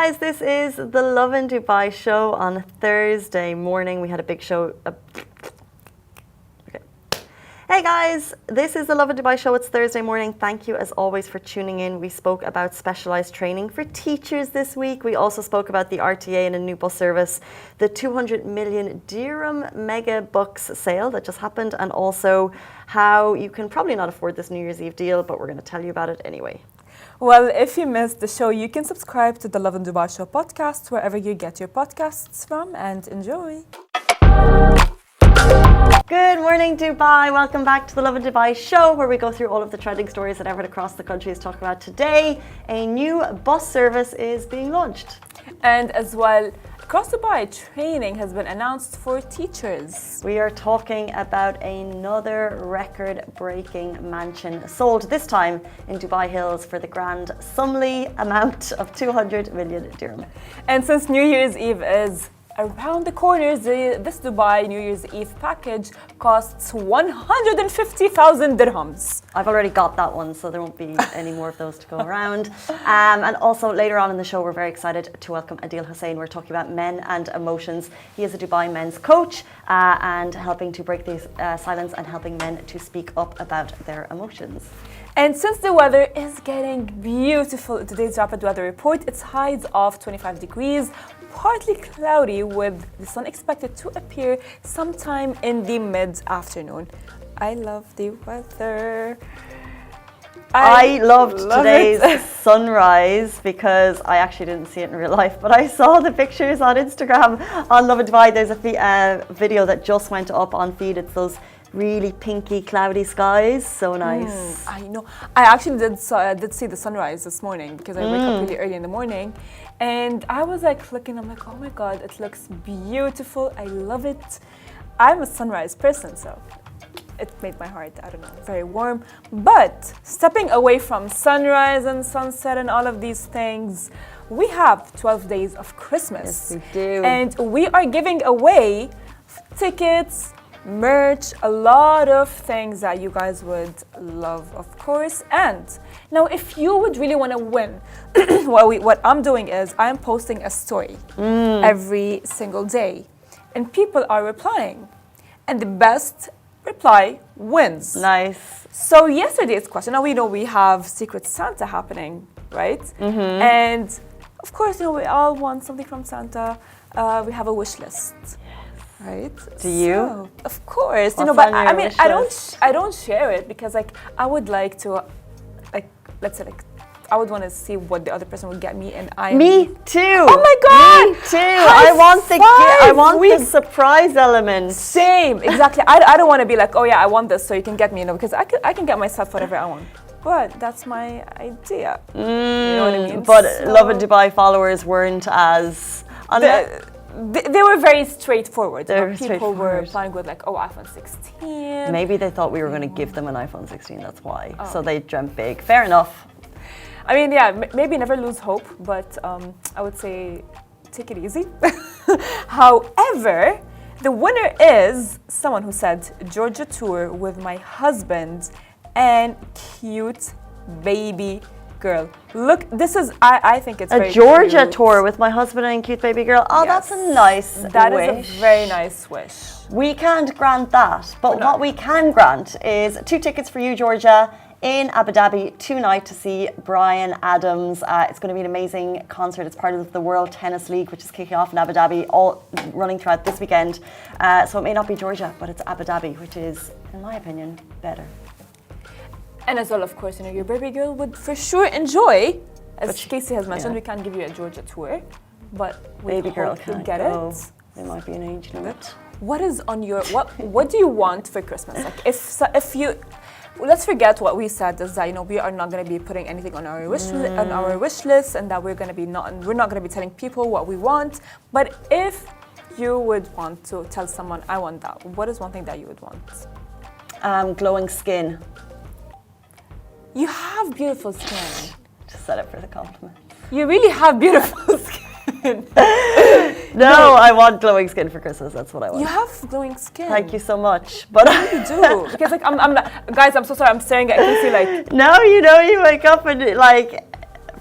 guys, this is the Lovin Dubai show on Thursday morning. We had a big show. Hey guys, this is the Lovin Dubai show. It's Thursday morning. Thank you as always for tuning in. We spoke about specialised training for teachers this week. We also spoke about the RTA and a new bus service, the 200 million dirham mega bucks sale that just happened, and also how you can probably not afford this New Year's Eve deal, but we're going to tell you about it anyway. Well, if you missed the show, you can subscribe to the Lovin Dubai show podcast wherever you get your podcasts from, and enjoy. Good morning, Dubai. Welcome back to the Lovin Dubai show, where we go through all of the trending stories that everyone across the country is talking about today. A new bus service is being launched. And as well, across Dubai, training has been announced for teachers. We are talking about another record-breaking mansion sold, this time in Dubai Hills, for the grand summary amount of 200 million dirham. And since New Year's Eve is around the corner, this Dubai New Year's Eve package costs 150,000 dirhams. I've already got that one, so there won't be any more of those to go around. And also later on in the show, we're very excited to welcome Adil Hussain. We're talking about men and emotions. He is a Dubai men's coach and helping to break the silence and helping men to speak up about their emotions. And since the weather is getting beautiful in today's rapid weather report, it's highs of 25 degrees, partly cloudy with the sun expected to appear sometime in the mid-afternoon. I love the weather. I loved today's sunrise because I actually didn't see it in real life, but I saw the pictures on Instagram on Lovin Dubai. There's a video that just went up on feed. It's those really pinky, cloudy skies. So nice. I know. I actually did see the sunrise this morning because I wake up really early in the morning. And I was like looking, I'm like, oh my God, it looks beautiful. I love it. I'm a sunrise person, so it made my heart, I don't know, very warm. But stepping away from sunrise and sunset and all of these things, we have 12 days of Christmas. Yes, we do. And we are giving away tickets, merch, a lot of things that you guys would love, of course. And now if you would really want to win, what I'm doing is I'm posting a story every single day, and people are replying, and the best reply wins. Nice. So yesterday's question, now we know we have Secret Santa happening, right? And of course, you know, we all want something from Santa. We have a wish list. Right? Do you? So, of course. What's you know, but on your I mean, wish I don't share it because, like, I would like to, like, let's say, like, I would want to see what the other person would get me, and Me too. Oh my God! Me too. I want the surprise element. Same, exactly. I don't want to be like, oh yeah, I want this, so you can get me, you know, because I can get myself whatever I want. But that's my idea. You know what I mean? But Lovin Dubai followers weren't as. They were very straightforward. People were replying with like, oh, iPhone 16. Maybe they thought we were going to give them an iPhone 16, that's why. So they dreamt big. Fair enough. I mean, yeah, maybe never lose hope, but I would say take it easy. However, the winner is someone who said, Georgia tour with my husband and cute baby girl. Look, this is, I think it's very a Georgia cute. Tour with my husband and cute baby girl. Oh, Yes. that's a nice That wish. is a very nice wish. We can't grant that, but what we can grant is 2 tickets for you, Georgia, in Abu Dhabi tonight to see Bryan Adams. It's going to be an amazing concert. It's part of the World Tennis League, which is kicking off in Abu Dhabi, all running throughout this weekend. So it may not be Georgia, but it's Abu Dhabi, which is, in my opinion, better. And as well, of course, you know, your baby girl would for sure enjoy. As Casey has mentioned, we can't give you a Georgia tour, but Baby girl can can't get go. it. There might be an age limit. What is on your what do you want for Christmas? Like if you, let's forget what we said is that, you know, we are not going to be putting anything on our wish list, and that we're not going to be telling people what we want. But if you would want to tell someone, I want that, what is one thing that you would want? Glowing skin. You have beautiful skin. Just set it for the compliment. You really have beautiful skin. No, I want glowing skin for Christmas. That's what I want. You have glowing skin. Thank you so much. But You do. Because like I'm not, guys, I'm so sorry. I'm staring at Casey like. No, you know, you wake up and like,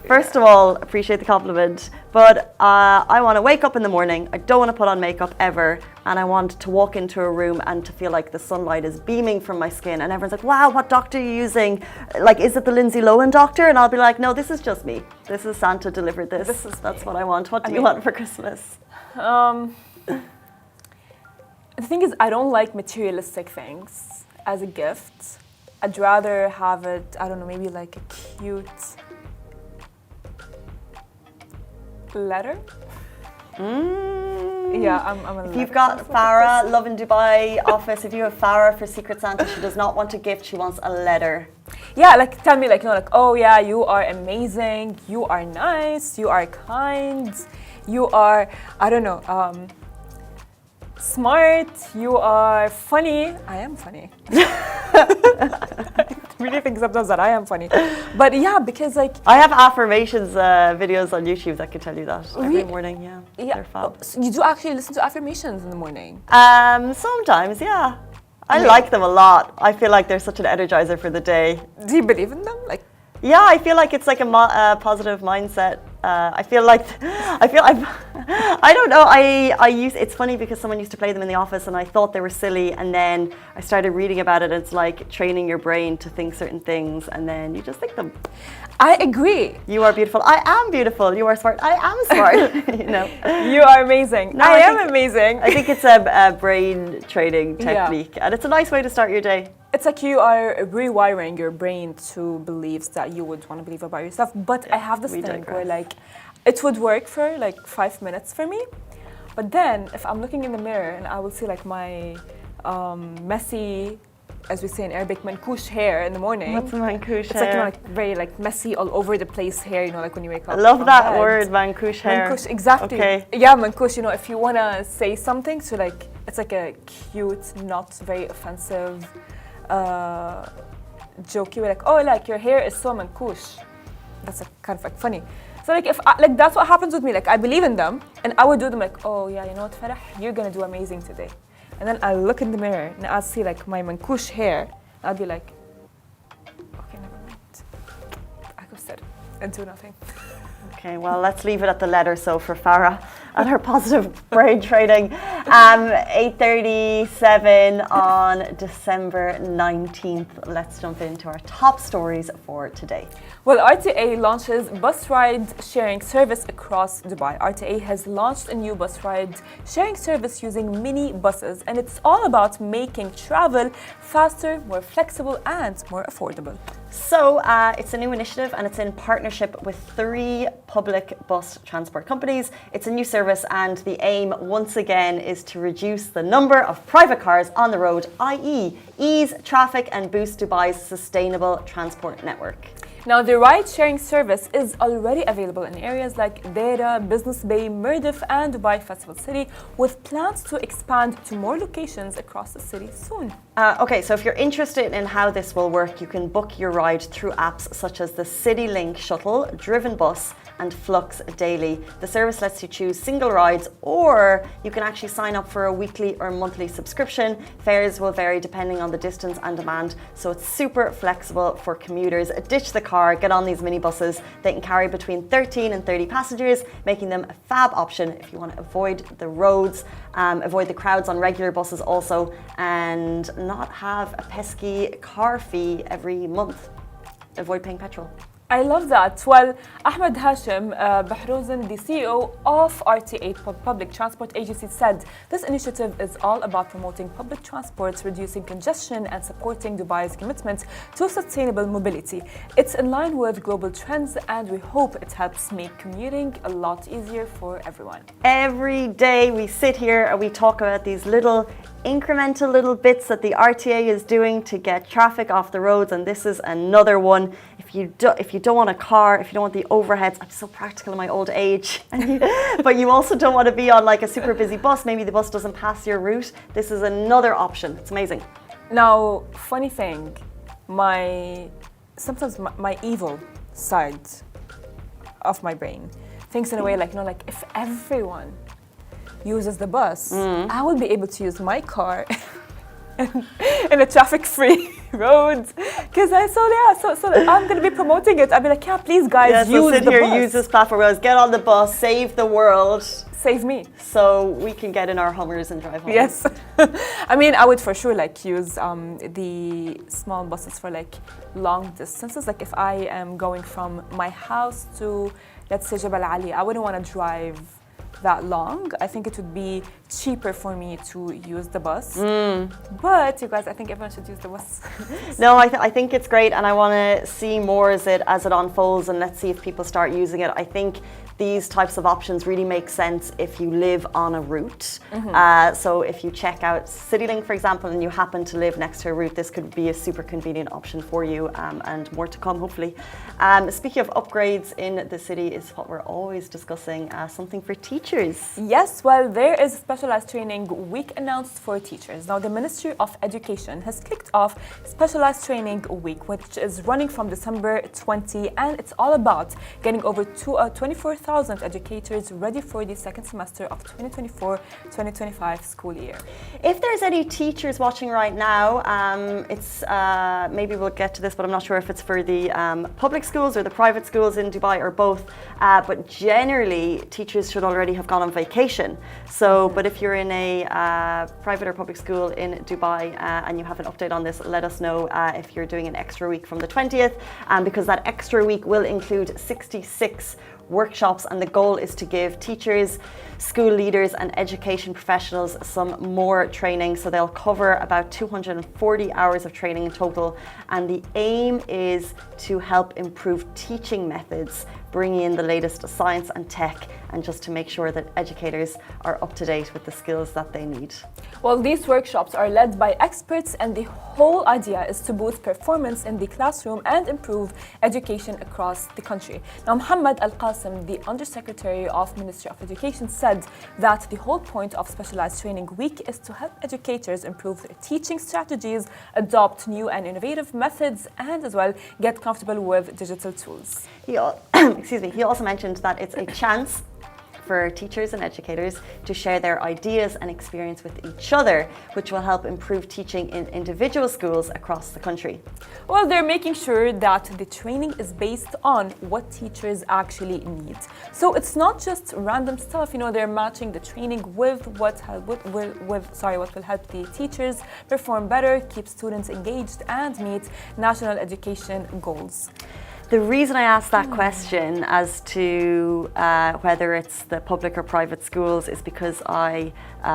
First of all, appreciate the compliment, but I want to wake up in the morning. I don't want to put on makeup ever, and I want to walk into a room and to feel like the sunlight is beaming from my skin, and everyone's like, wow, what doctor are you using? Like, is it the Lindsay Lohan doctor? And I'll be like, no, this is just me. This is Santa delivered this. That's what I want. What do you want for Christmas? The thing is, I don't like materialistic things as a gift. I'd rather have it, I don't know, maybe like a cute letter. Yeah, I'm a If you've got Farah, Lovin Dubai office, if you have Farah for Secret Santa, she does not want a gift, she wants a letter. Yeah, like tell me like, oh yeah, you are amazing, you are nice, you are kind, you are, I don't know, smart, you are funny. I am funny. I really think sometimes that I am funny. But yeah, because like... I have affirmations videos on YouTube that can tell you that every morning, yeah. They're fab. So you do actually listen to affirmations in the morning? Sometimes, yeah. I like them a lot. I feel like they're such an energizer for the day. Do you believe in them? Like, yeah, I feel like it's like a positive mindset. I don't know. It's funny because someone used to play them in the office and I thought they were silly, and then I started reading about it. It's like training your brain to think certain things, and then you just think them. I agree. You are beautiful. I am beautiful. You are smart. I am smart. You know. You are amazing. No, I am amazing. I think it's a brain training technique, and it's a nice way to start your day. It's like you are rewiring your brain to beliefs that you would want to believe about yourself. But I have this thing where like, it would work for like 5 minutes for me. But then if I'm looking in the mirror and I will see like my messy, as we say in Arabic, mankush hair in the morning. What's mankush hair? It's like very like messy, all over the place hair, like when you wake up. I love that word, mankush hair. Mankush, exactly. Okay. Yeah, mankush, if you want to say something, so like, it's like a cute, not very offensive, jokey way, like, oh, like your hair is so mankush. That's like kind of like funny. So like, if like that's what happens with me. Like I believe in them, and I would do them like, oh yeah, you know what, Farah, you're gonna do amazing today. And then I look in the mirror and I'll see like my mankush hair. I'll be like, okay, never mind. I go sit and do nothing. Okay, well, let's leave it at the letter. So for Farah and her positive brain training, 8:37 on December 19th. Let's jump into our top stories for today. Well, RTA launches bus ride sharing service across Dubai. RTA has launched a new bus ride sharing service using mini buses, and it's all about making travel faster, more flexible, and more affordable. So it's a new initiative, and it's in partnership with 3 public bus transport companies. It's a new service, and the aim, once again, is to reduce the number of private cars on the road, i.e. ease traffic and boost Dubai's sustainable transport network. Now, the ride-sharing service is already available in areas like Deira, Business Bay, Mirdif, and Dubai Festival City, with plans to expand to more locations across the city soon. Okay, so if you're interested in how this will work, you can book your ride through apps such as the CityLink Shuttle, Driven Bus, and Flux Daily. The service lets you choose single rides, or you can actually sign up for a weekly or monthly subscription. Fares will vary depending on the distance and demand, so it's super flexible for commuters. Ditch the car, get on these minibuses. They can carry between 13 and 30 passengers, making them a fab option if you want to avoid the roads, avoid the crowds on regular buses also, and not have a pesky car fee every month. Avoid paying petrol. I love that. Well, Ahmed Hashim Bahrouzen, the CEO of RTA Public Transport Agency, said this initiative is all about promoting public transport, reducing congestion, and supporting Dubai's commitment to sustainable mobility. It's in line with global trends, and we hope it helps make commuting a lot easier for everyone. Every day we sit here and we talk about these incremental little bits that the RTA is doing to get traffic off the roads, and this is another one. If you don't want a car, if you don't want the overheads, I'm so practical in my old age, but you also don't want to be on like a super busy bus, maybe the bus doesn't pass your route, this is another option. It's amazing. Now, funny thing, sometimes my evil side of my brain thinks in a way like, like if everyone uses the bus, I will be able to use my car in a traffic-free road Because I saw, so I'm going to be promoting it. I'll be like, yeah, please, guys, so use sit the here, bus. use this platform, guys. Get on the bus, save the world. Save me. So we can get in our Hummers and drive home. Yes. I mean, I would for sure like use the small buses for like long distances. Like if I am going from my house to, let's say, Jabal Ali, I wouldn't want to drive that long. I think it would be cheaper for me to use the bus. But you guys, I think everyone should use the bus. No, I think it's great, and I want to see more as it unfolds, and let's see if people start using it. I think these types of options really make sense if you live on a route. So if you check out CityLink, for example, and you happen to live next to a route, this could be a super convenient option for you, and more to come, hopefully. Speaking of upgrades in the city is what we're always discussing, something for teachers. Yes, well, there is a Specialized Training Week announced for teachers. Now, the Ministry of Education has kicked off Specialized Training Week, which is running from December 20, and it's all about getting over 24,000 educators ready for the second semester of 2024-2025 school year. If there's any teachers watching right now, it's maybe we'll get to this, but I'm not sure if it's for the public schools or the private schools in Dubai or both. But generally, teachers should already have gone on vacation. So, but if you're in a private or public school in Dubai and you have an update on this, let us know if you're doing an extra week from the 20th, because that extra week will include 66 workshops, and the goal is to give teachers, school leaders and education professionals some more training. So they'll cover about 240 hours of training in total, and the aim is to help improve teaching methods, bringing in the latest science and tech, and just to make sure that educators are up to date with the skills that they need. Well, these workshops are led by experts, and the whole idea is to boost performance in the classroom and improve education across the country. Now, Muhammad Al-Qasim, the Undersecretary of Ministry of Education, said that the whole point of Specialized Training Week is to help educators improve their teaching strategies, adopt new and innovative methods, and as well get comfortable with digital tools. He also mentioned that it's a chance for teachers and educators to share their ideas and experience with each other, which will help improve teaching in individual schools across the country. Well, they're making sure that the training is based on what teachers actually need. So it's not just random stuff, they're matching the training with what will help the teachers perform better, keep students engaged, and meet national education goals. The reason I asked that question as to whether it's the public or private schools is because I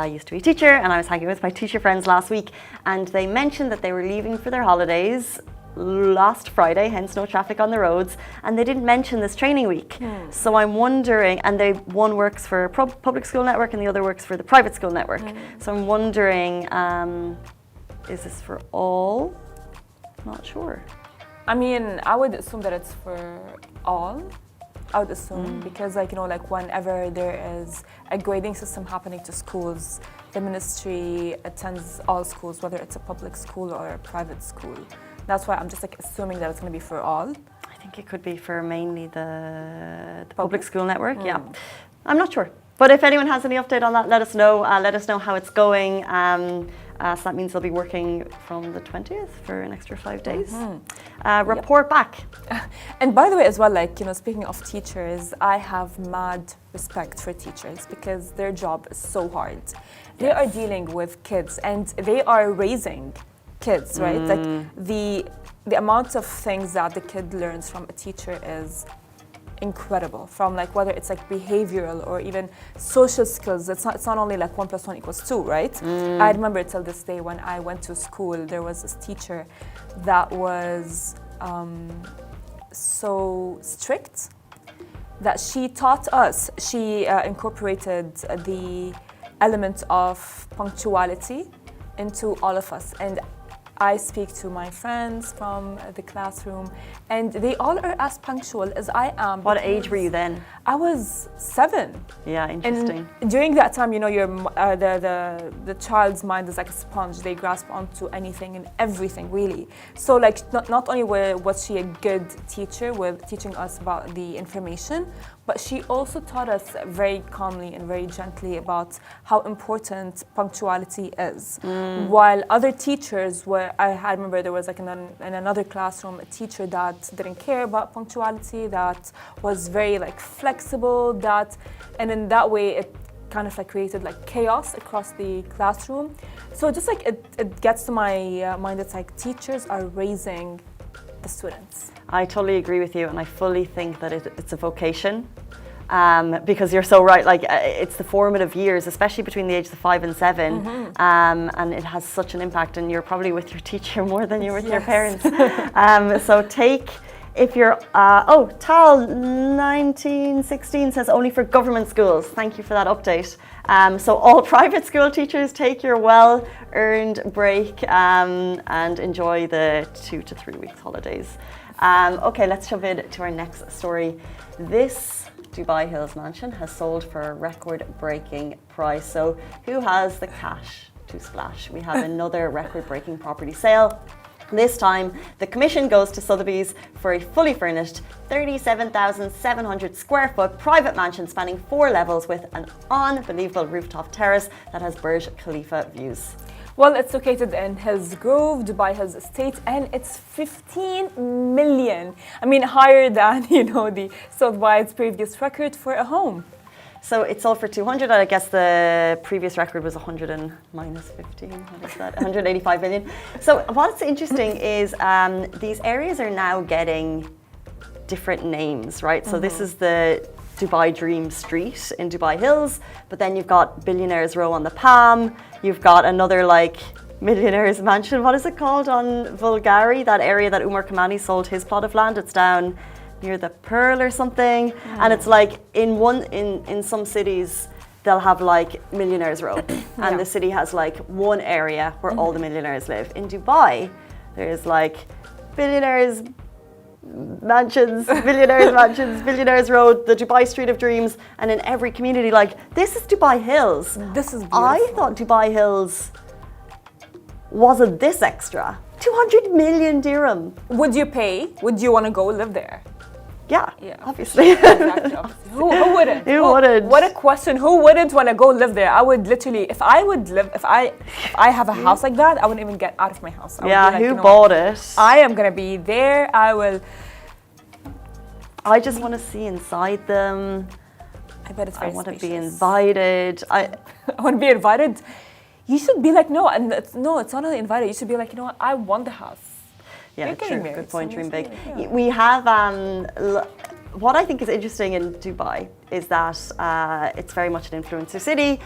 used to be a teacher, and I was hanging with my teacher friends last week, and they mentioned that they were leaving for their holidays last Friday, hence no traffic on the roads, and they didn't mention this training week. So I'm wondering, and one works for public school network and the other works for the private school network. So I'm wondering, is this for all? Not sure. I mean, I would assume that it's for all. I would assume because whenever there is a grading system happening to schools, the ministry attends all schools, whether it's a public school or a private school. That's why I'm just assuming that it's going to be for all. I think it could be for mainly the public school network. Yeah, I'm not sure. But if anyone has any update on that, let us know. Let us know how it's going. So that means they'll be working from the 20th for an extra 5 days. Report back. And by the way, as well, speaking of teachers, I have mad respect for teachers because their job is so hard. They are dealing with kids and they are raising kids, right? The amount of things that the kid learns from a teacher is incredible, from whether it's behavioral or even social skills. It's not only 1 + 1 = 2, right? I remember till this day when I went to school, there was this teacher that was so strict that she taught us, she incorporated the element of punctuality into all of us. And I speak to my friends from the classroom, and they all are as punctual as I am. What age were you then? I was 7. Yeah, interesting. And during that time, you know, the child's mind is like a sponge. They grasp onto anything and everything, really. So, like, not only was she a good teacher with teaching us about the information, but she also taught us very calmly and very gently about how important punctuality is. While other teachers I remember there was like in another classroom a teacher that didn't care about punctuality, that was very like flexible, and in that way it kind of like created like chaos across the classroom. So just like it gets to my mind, it's like teachers are raising the students. I totally agree with you, and I fully think that it's a vocation, because you're so right. Like it's the formative years, especially between the ages of 5 and 7, and it has such an impact. And you're probably with your teacher more than you're with your parents. So if you're Tal 1916 says only for government schools. Thank you for that update. So all private school teachers, take your well-earned break and enjoy the 2 to 3 weeks holidays. Okay, let's jump into our next story. This Dubai Hills mansion has sold for a record-breaking price. So who has the cash to splash? We have another record-breaking property sale. This time, the commission goes to Sotheby's for a fully furnished 37,700 square foot private mansion spanning 4 levels with an unbelievable rooftop terrace that has Burj Khalifa views. Well, it's located in Hills Grove, Dubai Hills Estate, and it's 15 million. I mean, higher than, you know, the Sotheby's previous record for a home. So it sold for 200. I guess the previous record was 100 and minus 15. What is that? 185 million. So what's interesting is these areas are now getting different names, right? So this is the Dubai Dream Street in Dubai Hills, but then you've got Billionaires Row on the Palm. You've got another like Millionaire's Mansion. What is it called on Vulgari? That area that Umar Kamani sold his plot of land. It's down near the Pearl or something. And it's like in some cities they'll have like Millionaires Row, and the city has like one area where all the millionaires live. In Dubai, there's like Billionaires Mansions, Billionaires Mansions, Billionaires Road, the Dubai Street of Dreams, and in every community, like, this is Dubai Hills. This is beautiful. I thought Dubai Hills wasn't this extra. 200 million dirham. Would you pay? Would you want to go live there? Yeah, obviously. Exactly, obviously. Who wouldn't? Who wouldn't? What a question. Who wouldn't want to go live there? I would literally, if I have a house like that, I wouldn't even get out of my house. I would be like, who bought it? I am going to be there. I just want to see inside them. I bet it's very I want spacious. to be invited. I want to be invited. You should be like, no, and it's not only invited. You should be like, you know what? I want the house. Yeah, true. Good point. Dream big. Yeah. We have what I think is interesting in Dubai is that it's very much an influencer city.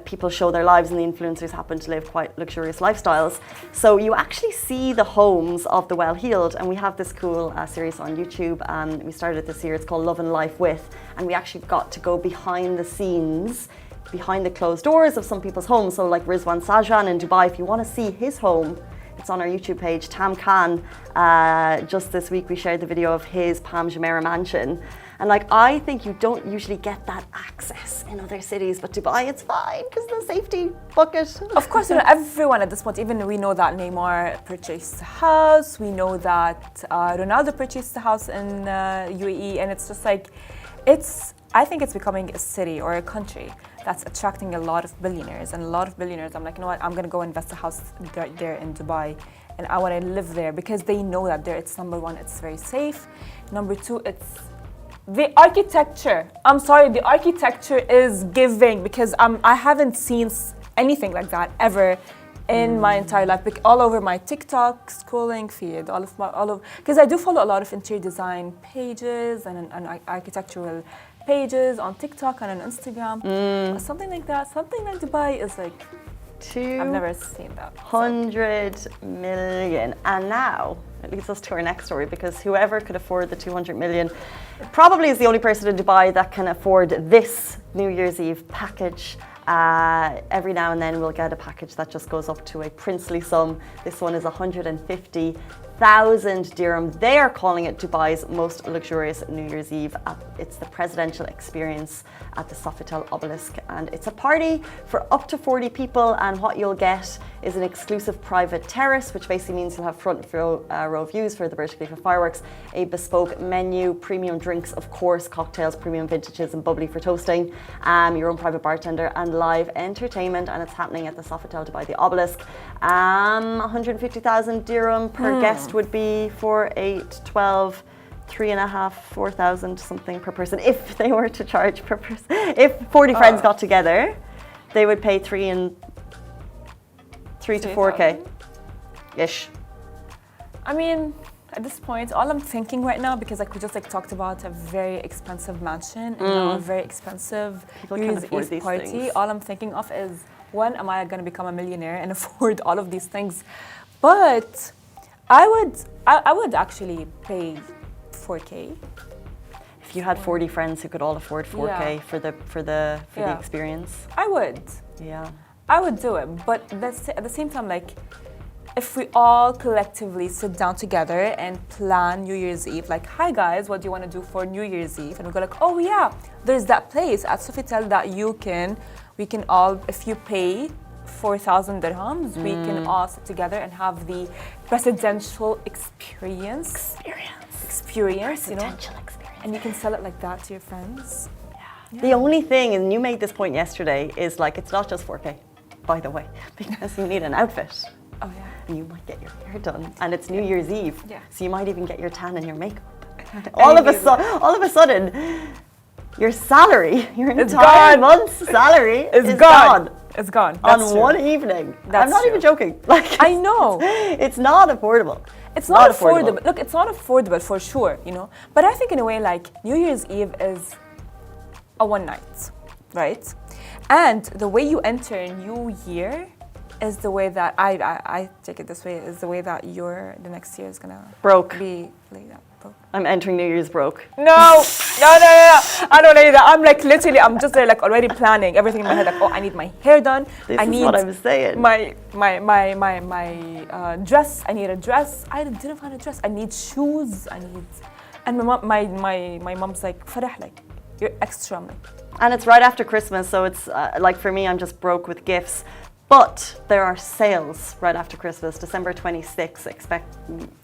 People show their lives, and the influencers happen to live quite luxurious lifestyles. So you actually see the homes of the well-heeled, and we have this cool series on YouTube. We started this year. It's called Lovin Life With, and we actually got to go behind the scenes, behind the closed doors of some people's homes. So like Rizwan Sajjan in Dubai, if you want to see his home, it's on our YouTube page. Tam Khan, just this week we shared the video of his Palm Jumeirah mansion. And like, I think you don't usually get that access in other cities, but Dubai, it's fine because the safety bucket. Of course, you know, everyone at this point, even we know that Neymar purchased a house, we know that Ronaldo purchased a house in UAE, and it's just like, I think it's becoming a city or a country that's attracting a lot of billionaires, and a lot of billionaires, I'm like, you know what, I'm gonna go invest a house right there in Dubai, and I wanna live there because they know that there, it's number one, it's very safe. Number two, it's the architecture. I'm sorry, the architecture is giving, because I haven't seen anything like that ever in my entire life. All over my TikTok scrolling feed, because I do follow a lot of interior design pages and architectural pages on TikTok and on Instagram. Something like that. Something like Dubai is like, I've never seen that. 100 million. And now it leads us to our next story, because whoever could afford the 200 million probably is the only person in Dubai that can afford this New Year's Eve package. Every now and then we'll get a package that just goes up to a princely sum. This one is 150 1,000 dirham. They are calling it Dubai's most luxurious New Year's Eve. It's the presidential experience at the Sofitel obelisk, and it's a party for up to 40 people, and what you'll get is an exclusive private terrace, which basically means you'll have front row views for the Burj Khalifa fireworks, a bespoke menu, premium drinks, of course, cocktails, premium vintages and bubbly for toasting, your own private bartender and live entertainment, and it's happening at the Sofitel Dubai, the obelisk. 150,000 dirham per guest would be for 8, 12, 3.5, 4,000 something per person if they were to charge per person. If 40 friends got together, they would pay 3 to 4K ish. I mean, at this point, all I'm thinking right now, because like we just like talked about a very expensive mansion and now a very expensive New Year's Eve party, things. all I'm thinking of is, when am I going to become a millionaire and afford all of these things? But I would actually pay 4K. If you had 40 friends who could all afford 4K for the experience. I would. Yeah. I would do it, but at the same time, like, if we all collectively sit down together and plan New Year's Eve, like, hi guys, what do you want to do for New Year's Eve? And we go like, oh yeah, there's that place at Sofitel that we can all, if you pay 4,000 dirhams, we can all sit together and have the presidential experience, you know, and you can sell it like that to your friends. Yeah. The only thing, and you made this point yesterday, is like, it's not just 4K, by the way, because you need an outfit. Oh yeah. And you might get your hair done, and it's New Year's Eve, so you might even get your tan and your makeup. all of a sudden, your salary, your entire month's salary is gone. It's gone. On one evening. I'm not even joking. Like, I know. It's not affordable. It's not affordable. Look, it's not affordable for sure, you know. But I think in a way, like, New Year's Eve is a one night, right? And the way you enter New Year is the way that I take it this way, is the way that the next year is gonna be like that. Broke. I'm entering New Year's broke. No. I don't know that. I'm like literally, I'm just there like already planning everything in my head. Like, oh, I need my hair done. This is what I was saying. My dress. I need a dress. I didn't find a dress. I need shoes. And my mom's like, Farah, like, you're extra. I'm like, and it's right after Christmas, so it's like for me, I'm just broke with gifts. But there are sales right after Christmas, December 26th. Expect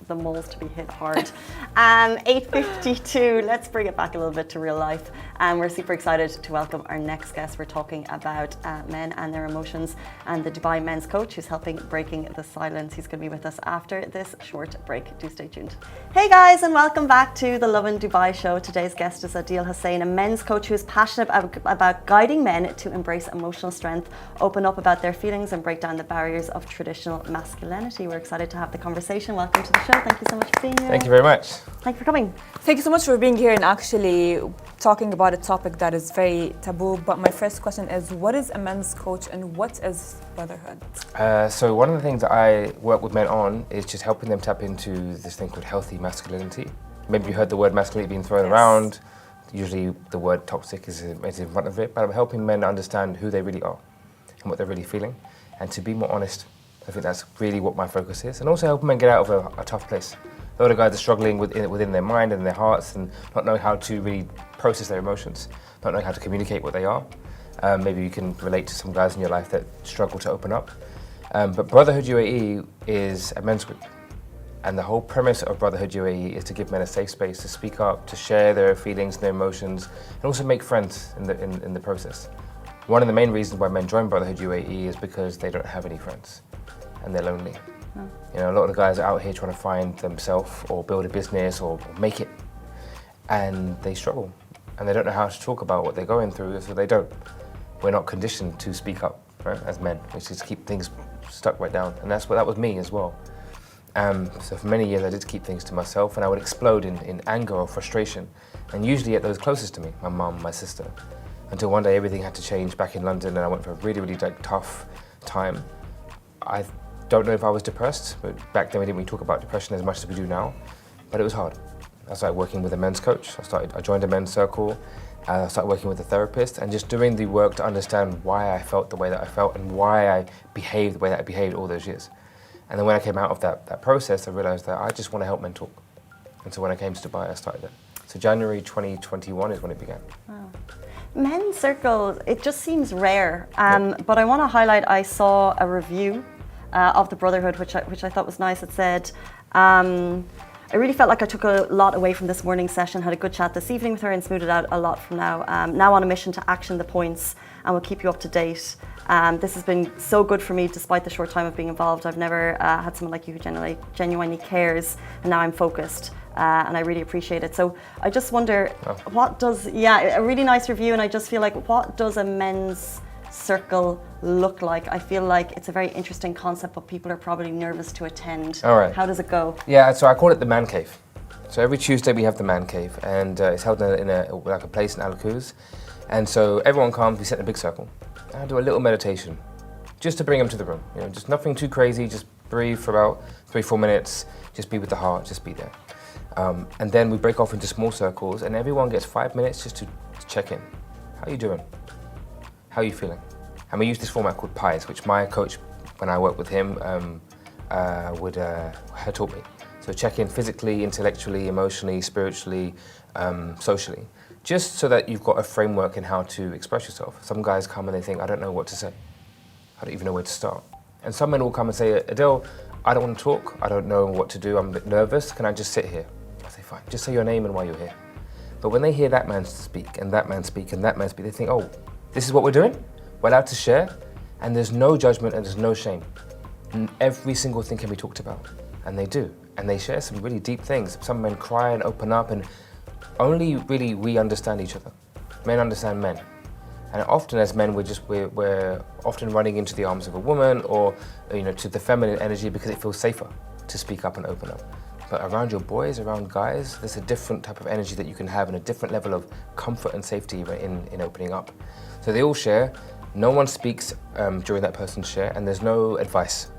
the malls to be hit hard. 8:52. Let's bring it back a little bit to real life. We're super excited to welcome our next guest. We're talking about men and their emotions, and the Dubai men's coach who's helping breaking the silence. He's going to be with us after this short break. Do stay tuned. Hey guys, and welcome back to the Lovin Dubai show. Today's guest is Adil Hussain, a men's coach who is passionate about guiding men to embrace emotional strength, open up about their feelings, and break down the barriers of traditional masculinity. We're excited to have the conversation. Welcome to the show. Thank you so much for being here. Thank you very much. Thank you for coming. Thank you so much for being here and actually talking about a topic that is very taboo. But my first question is, what is a men's coach and what is brotherhood? So one of the things that I work with men on is just helping them tap into this thing called healthy masculinity. Maybe you heard the word masculinity being thrown around. Usually the word toxic is in front of it, but I'm helping men understand who they really are and what they're really feeling, and to be more honest. I think that's really what my focus is, and also helping men get out of a tough place. A lot of guys are struggling within their mind and their hearts and not knowing how to really process their emotions, not knowing how to communicate what they are. Maybe you can relate to some guys in your life that struggle to open up. But Brotherhood UAE is a men's group. And the whole premise of Brotherhood UAE is to give men a safe space to speak up, to share their feelings and their emotions, and also make friends in the process. One of the main reasons why men join Brotherhood UAE is because they don't have any friends and they're lonely. You know, a lot of the guys are out here trying to find themselves or build a business or make it, and they struggle and they don't know how to talk about what they're going through, so they don't. We're not conditioned to speak up, right, as men, which is to keep things stuck right down, and that was me as well. So for many years I did keep things to myself, and I would explode in anger or frustration, and usually at those closest to me, my mum, my sister, until one day everything had to change back in London and I went for a really, really tough time. I don't know if I was depressed, but back then we didn't really talk about depression as much as we do now, but it was hard. I started working with a men's coach, I joined a men's circle, I started working with a therapist and just doing the work to understand why I felt the way that I felt and why I behaved the way that I behaved all those years. And then when I came out of that process, I realized that I just want to help men talk. And so when I came to Dubai, I started it. So January 2021 is when it began. Wow. Men's circles, it just seems rare. But I want to highlight, I saw a review of the Brotherhood, which I thought was nice. It said, I really felt like I took a lot away from this morning's session, had a good chat this evening with her and smoothed it out a lot from now. Now on a mission to action the points and we'll keep you up to date. This has been so good for me despite the short time of being involved. I've never had someone like you who genuinely cares, and now I'm focused. And I really appreciate it. So I just wonder, what does, a really nice review, and I just feel like, what does a men's circle look like? I feel like it's a very interesting concept, but people are probably nervous to attend. All right. How does it go? Yeah, so I call it the Man Cave. So every Tuesday we have the Man Cave, and it's held in a place in Al Quoz. And so everyone comes, we sit in a big circle. I do a little meditation, just to bring them to the room. You know, just nothing too crazy, just breathe for about 3-4 minutes, just be with the heart, just be there. And then we break off into small circles, and everyone gets 5 minutes just to check in. How are you doing? How are you feeling? And we use this format called PIES, which my coach, when I worked with him, had taught me. So check in physically, intellectually, emotionally, spiritually, socially. Just so that you've got a framework in how to express yourself. Some guys come and they think, I don't know what to say. I don't even know where to start. And some men will come and say, Adele, I don't want to talk. I don't know what to do. I'm a bit nervous. Can I just sit here? I say, fine. Just say your name and why you're here. But when they hear that man speak, and that man speak, and that man speak, they think, oh, this is what we're doing? We're allowed to share? And there's no judgment and there's no shame. And every single thing can be talked about. And they do. And they share some really deep things. Some men cry and open up, and only really we understand each other. Men understand men. And often as men, we're often running into the arms of a woman, or to the feminine energy, because it feels safer to speak up and open up. But around your boys, around guys, there's a different type of energy that you can have and a different level of comfort and safety in opening up. So they all share. No one speaks during that person's share, and there's no advice.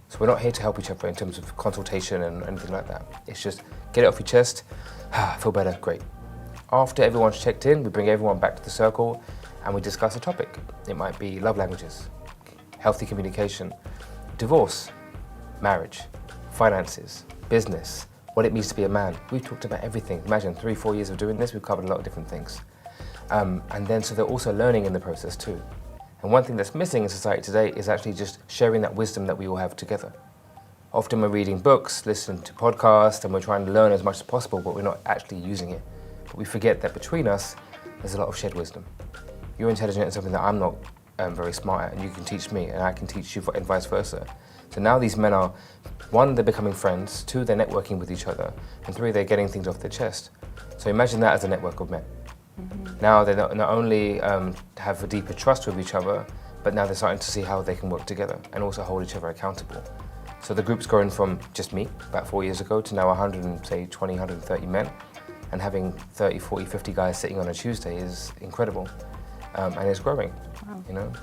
So we're not here to help each other in terms of consultation and anything like that. It's just get it off your chest, feel better, great. After everyone's checked in, we bring everyone back to the circle and we discuss a topic. It might be love languages, healthy communication, divorce, marriage, finances, business, what it means to be a man. We've talked about everything. Imagine 3-4 years of doing this, we've covered a lot of different things. And then so they're also learning in the process too. And one thing that's missing in society today is actually just sharing that wisdom that we all have together. Often we're reading books, listening to podcasts, and we're trying to learn as much as possible, but we're not actually using it. But we forget that between us, there's a lot of shared wisdom. You're intelligent in something that I'm not very smart at, and you can teach me, and I can teach you, and vice versa. So now these men are, 1, they're becoming friends, 2, they're networking with each other, and 3, they're getting things off their chest. So imagine that as a network of men. Mm-hmm. Now they not only have a deeper trust with each other, but now they're starting to see how they can work together and also hold each other accountable. So the group's grown from just me, about 4 years ago, to now 130 men. And having 30, 40, 50 guys sitting on a Tuesday is incredible. And it's growing, Wow.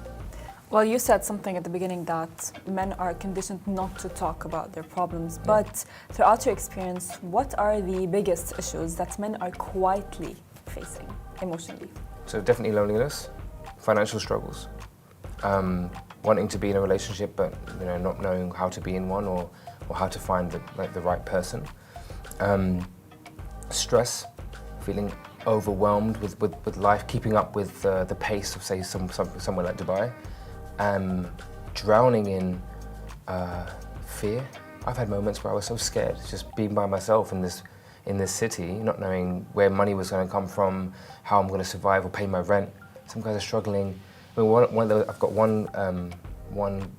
Well, you said something at the beginning that men are conditioned not to talk about their problems. Yeah. But throughout your experience, what are the biggest issues that men are quietly facing emotionally? So definitely loneliness, financial struggles, wanting to be in a relationship but not knowing how to be in one or how to find the right person. Stress, feeling overwhelmed with life, keeping up with the pace of, say, somewhere like Dubai. Drowning in fear. I've had moments where I was so scared, just being by myself in this city, not knowing where money was going to come from, how I'm going to survive or pay my rent. Some guys are struggling. I mean, I've got one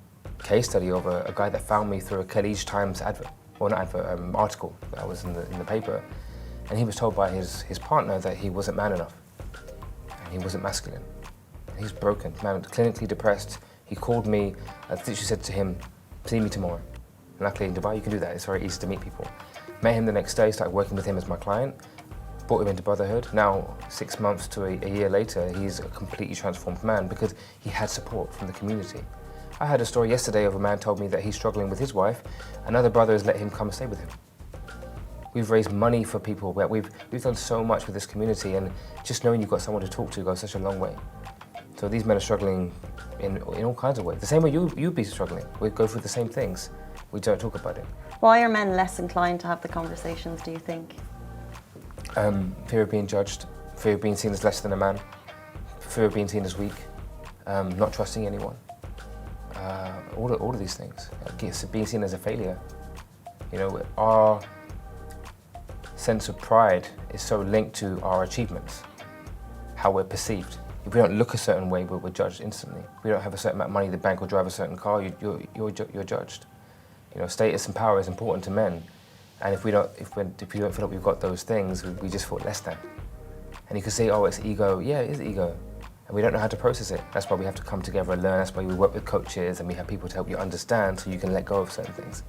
case study of a guy that found me through a Khaleej Times article that was in the paper. And he was told by his partner that he wasn't man enough and he wasn't masculine. And he's broken, man, clinically depressed. He called me, I literally said to him, see me tomorrow. And luckily in Dubai you can do that, it's very easy to meet people. Met him the next day, started working with him as my client, brought him into Brotherhood. Now, 6 months to a year later, he's a completely transformed man because he had support from the community. I had a story yesterday of a man told me that he's struggling with his wife. Another brother has let him come stay with him. We've raised money for people. We've done so much with this community, and just knowing you've got someone to talk to goes such a long way. So these men are struggling in all kinds of ways. The same way you'd be struggling. We go through the same things. We don't talk about it. Why are men less inclined to have the conversations, do you think? Fear of being judged, fear of being seen as less than a man, fear of being seen as weak, not trusting anyone. All of these things. Being seen as a failure. You know, our sense of pride is so linked to our achievements, how we're perceived. If we don't look a certain way, we're judged instantly. If we don't have a certain amount of money in the bank or drive a certain car, you're judged. You know, status and power is important to men, and if we don't feel like we've got those things, we just feel less than. And you can say, oh, it's ego. Yeah, it is ego, and we don't know how to process it. That's why we have to come together and learn. That's why we work with coaches, and we have people to help you understand, so you can let go of certain things.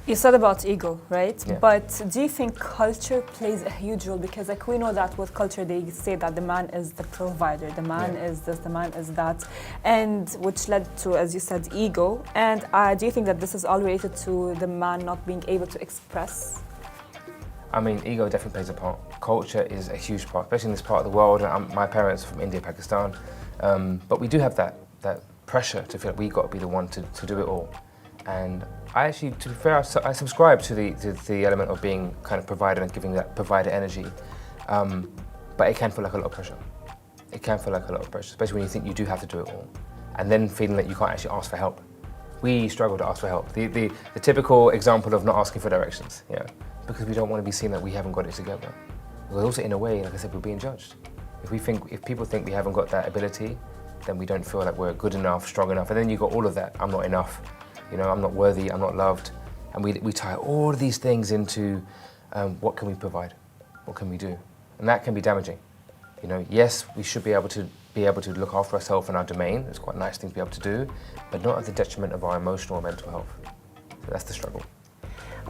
You said about ego, right? Yeah. But do you think culture plays a huge role? Because like we know that with culture, they say that the man is the provider, the man is this, the man is that, and which led to, as you said, ego. And do you think that this is all related to the man not being able to express? I mean, ego definitely plays a part. Culture is a huge part, especially in this part of the world. And my parents are from India, Pakistan, but we do have that pressure to feel like we got to be the one to do it all. And I actually, to be fair, I subscribe to the element of being kind of provider and giving that provider energy, but it can feel like a lot of pressure. It can feel like a lot of pressure, especially when you think you do have to do it all, and then feeling that you can't actually ask for help. We struggle to ask for help. The typical example of not asking for directions, because we don't want to be seen that we haven't got it together. We're also, in a way, like I said, we're being judged. If people think we haven't got that ability, then we don't feel like we're good enough, strong enough, and then you got all of that. I'm not enough. You know, I'm not worthy, I'm not loved. And we tie all of these things into what can we provide? What can we do? And that can be damaging. You know, yes, we should be able to look after ourselves and our domain. It's quite a nice thing to be able to do, but not at the detriment of our emotional or mental health. So that's the struggle.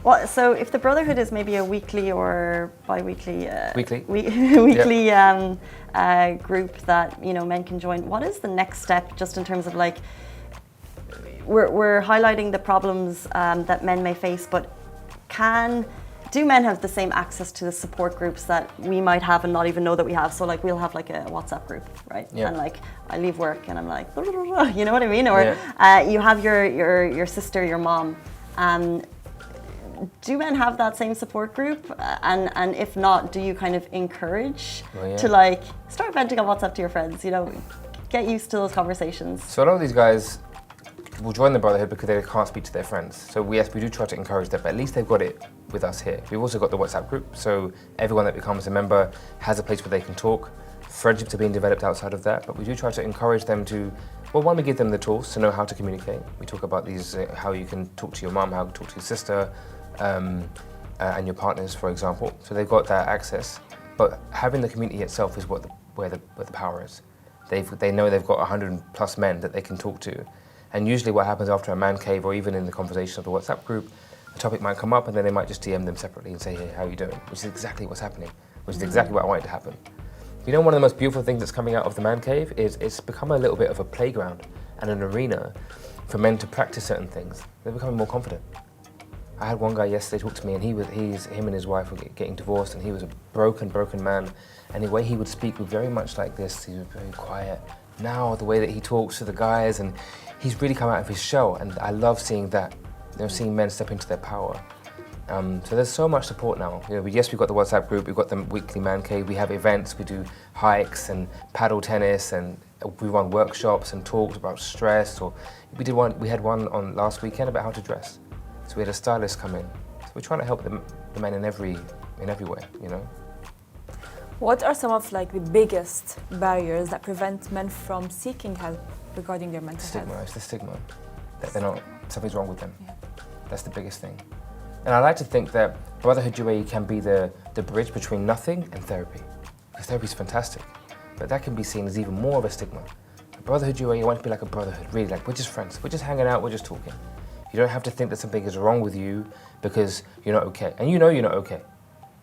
Well, so if the Brotherhood is maybe a weekly or bi-weekly Weekly group that, you know, men can join, what is the next step just in terms of like, we're highlighting the problems that men may face, but do men have the same access to the support groups that we might have and not even know that we have? So like we'll have like a WhatsApp group, right? Yeah. And like I leave work and I'm like, blah, blah, blah, blah, you know what I mean? Or you have your sister, your mom. Do men have that same support group? And if not, do you kind of encourage to like start venting on WhatsApp to your friends, you know, get used to those conversations? So a lot of these guys will join the Brotherhood because they can't speak to their friends. So yes, we do try to encourage them, but at least they've got it with us here. We've also got the WhatsApp group, so everyone that becomes a member has a place where they can talk. Friendships are being developed outside of that, but we do try to encourage them to, well, one, we give them the tools to know how to communicate. We talk about these, how you can talk to your mum, how to talk to your sister, and your partners, for example. So they've got that access, but having the community itself is where the power is. They know they've got 100 plus men that they can talk to. And usually what happens after a man cave or even in the conversation of the WhatsApp group, a topic might come up and then they might just DM them separately and say, hey, how are you doing? Which is exactly what's happening, which is exactly what I wanted to happen. You know, one of the most beautiful things that's coming out of the man cave is it's become a little bit of a playground and an arena for men to practice certain things. They're becoming more confident. I had one guy yesterday talk to me and him and his wife were getting divorced and he was a broken man. And the way he would speak was very much like this. He was very quiet. Now the way that he talks to the guys, and he's really come out of his shell, and I love seeing that. You know, seeing men step into their power. So there's so much support now. You know, yes, we've got the WhatsApp group, we've got the weekly man cave, we have events, we do hikes and paddle tennis, and we run workshops and talks about stress. Or we had one on last weekend about how to dress. So we had a stylist come in. So we're trying to help the men in every way, you know. What are some of like the biggest barriers that prevent men from seeking help regarding their mental health? It's the stigma that something's wrong with them. Yeah. That's the biggest thing. And I like to think that Brotherhood UAE can be the bridge between nothing and therapy. Because therapy is fantastic, but that can be seen as even more of a stigma. Brotherhood UAE, I want to be like a brotherhood, really, like we're just friends, we're just hanging out, we're just talking. You don't have to think that something is wrong with you because you're not okay. And you know you're not okay.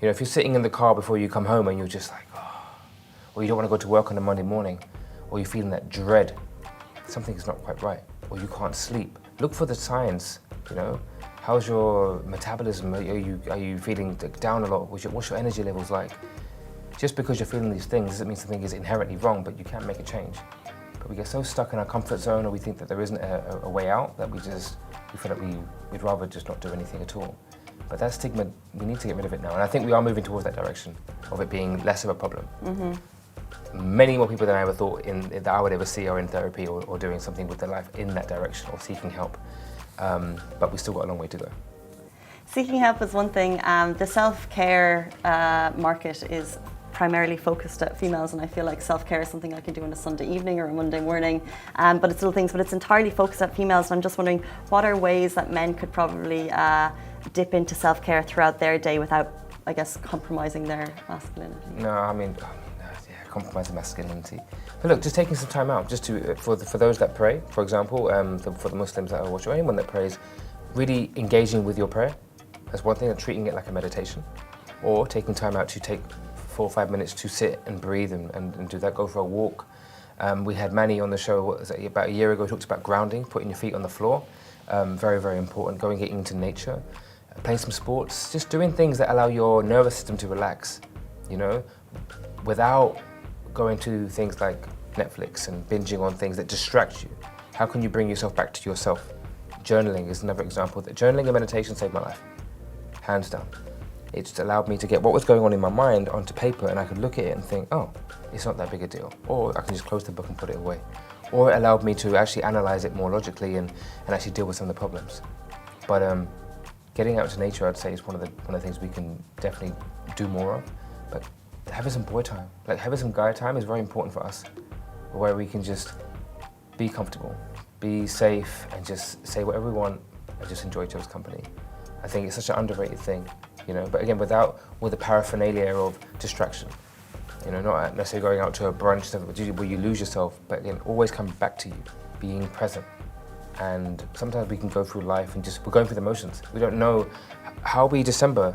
You know, if you're sitting in the car before you come home and you're just like, oh, or you don't want to go to work on a Monday morning, or you're feeling that dread, something's not quite right, or you can't sleep. Look for the signs, you know. How's your metabolism? Are you feeling down a lot? What's your energy levels like? Just because you're feeling these things doesn't mean something is inherently wrong, but you can't make a change. But we get so stuck in our comfort zone, or we think that there isn't a way out, that we just we feel like we'd rather just not do anything at all. But that stigma, we need to get rid of it now. And I think we are moving towards that direction of it being less of a problem. Many more people than I ever thought that I would ever see are in therapy or doing something with their life in that direction or seeking help. But we still got a long way to go. Seeking help is one thing. The self-care market is primarily focused at females, and I feel like self-care is something I can do on a Sunday evening or a Monday morning, but it's little things, but it's entirely focused at females. And I'm just wondering, what are ways that men could probably dip into self-care throughout their day without, I guess, compromising their masculinity? No, I mean, compromising masculinity. But look, just taking some time out, just to for those that pray, for example, for the Muslims that are watching, or anyone that prays, really engaging with your prayer. That's one thing, and treating it like a meditation, or taking time out to take 4 or 5 minutes to sit and breathe and do that, go for a walk. We had Manny on the show, what was it, about a year ago, talked about grounding, putting your feet on the floor. Very, very important, going getting into nature, playing some sports, just doing things that allow your nervous system to relax, you know, without going to things like Netflix and binging on things that distract you. How can you bring yourself back to yourself? Journaling is another example. Journaling and meditation saved my life, hands down. It just allowed me to get what was going on in my mind onto paper, and I could look at it and think, oh, it's not that big a deal. Or I can just close the book and put it away. Or it allowed me to actually analyze it more logically and actually deal with some of the problems. But getting out to nature, I'd say, is one of the things we can definitely do more of. But having some boy time, like having some guy time, is very important for us, where we can just be comfortable, be safe, and just say whatever we want and just enjoy each other's company. I think it's such an underrated thing, you know, but again, with the paraphernalia of distraction, you know, not necessarily going out to a brunch where you lose yourself, but again, always coming back to you, being present. And sometimes we can go through life and we're going through the motions. We don't know how we December.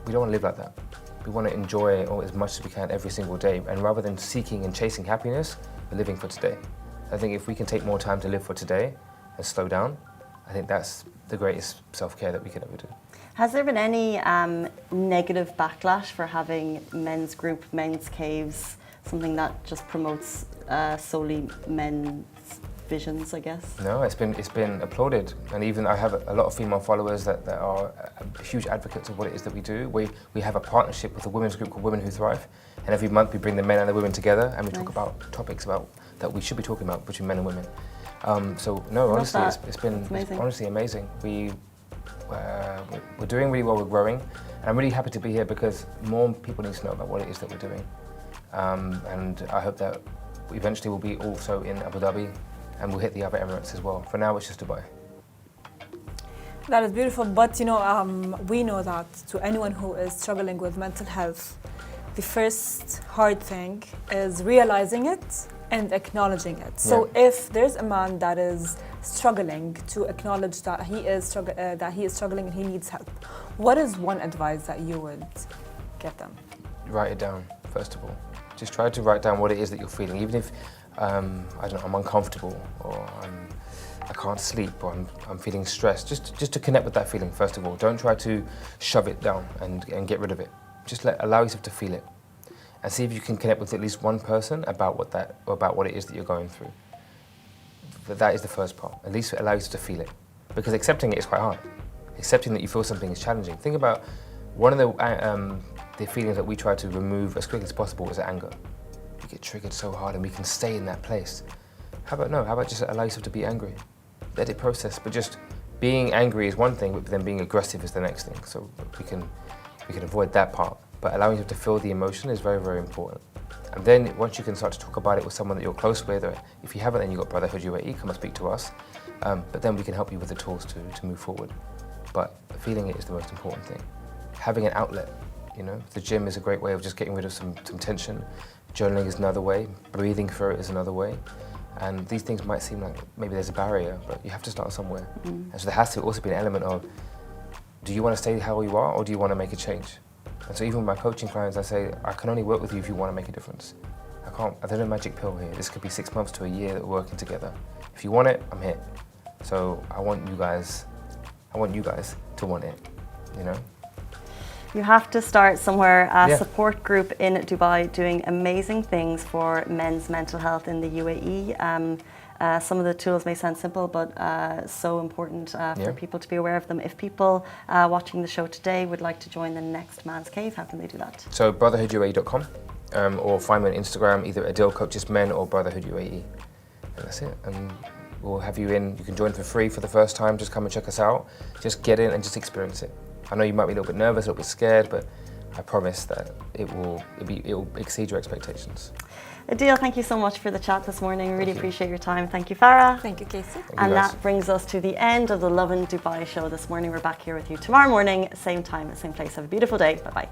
We don't want to live like that. We want to enjoy as much as we can every single day. And rather than seeking and chasing happiness, we're living for today. I think if we can take more time to live for today and slow down, I think that's the greatest self-care that we could ever do. Has there been any negative backlash for having men's group, men's caves, something that just promotes solely men's visions, I guess? No, it's been applauded, and even I have a lot of female followers that are huge advocates of what it is that we do. We have a partnership with a women's group called Women Who Thrive, and every month we bring the men and the women together, and we talk about topics that we should be talking about between men and women. So no, honestly, it's been honestly amazing. We're doing really well. We're growing, and I'm really happy to be here because more people need to know about what it is that we're doing, and I hope that eventually we'll be also in Abu Dhabi. And we'll hit the other Emirates as well. For now, it's just Dubai. That is beautiful, but you know, we know that to anyone who is struggling with mental health, the first hard thing is realizing it and acknowledging it. So if there's a man that is struggling, to acknowledge that he is struggling and he needs help, what is one advice that you would give them? Write it down, first of all. Just try to write down what it is that you're feeling, even if I don't know, I'm uncomfortable, or I can't sleep, or I'm feeling stressed. Just to connect with that feeling, first of all. Don't try to shove it down and get rid of it. Just allow yourself to feel it, and see if you can connect with at least one person about what it is that you're going through. But that is the first part. At least allow yourself to feel it, because accepting it is quite hard. Accepting that you feel something is challenging. Think about one of the feelings that we try to remove as quickly as possible is anger. We get triggered so hard and we can stay in that place. How about just allow yourself to be angry? Let it process, but just being angry is one thing, but then being aggressive is the next thing. So we can avoid that part, but allowing yourself to feel the emotion is very, very important. And then once you can start to talk about it with someone that you're close with, or if you haven't, then you've got Brotherhood UAE, come and speak to us. But then we can help you with the tools to move forward. But feeling it is the most important thing. Having an outlet, you know, the gym is a great way of just getting rid of some tension. Journaling is another way, breathing through it is another way. And these things might seem like maybe there's a barrier, but you have to start somewhere. And so there has to also be an element of, do you want to stay how you are, or do you want to make a change? And so even with my coaching clients, I say, I can only work with you if you want to make a difference. There's no magic pill here. This could be 6 months to a year that we're working together. If you want it, I'm here. So I want you guys to want it, you know? You have to start somewhere. A support group in Dubai doing amazing things for men's mental health in the UAE. Some of the tools may sound simple, but so important for people to be aware of them. If people watching the show today would like to join the next Man's Cave, how can they do that? So brotherhooduae.com, or find me on Instagram, either Adil Coaches Men or Brotherhood UAE. And that's it. And we'll have you in. You can join for free for the first time. Just come and check us out. Just get in and just experience it. I know you might be a little bit nervous, a little bit scared, but I promise that it will exceed your expectations. Adil, thank you so much for the chat this morning. Really appreciate your time. Thank you, Farah. Thank you, Casey. And that brings us to the end of the Lovin Dubai show this morning. We're back here with you tomorrow morning, same time, same place. Have a beautiful day. Bye-bye.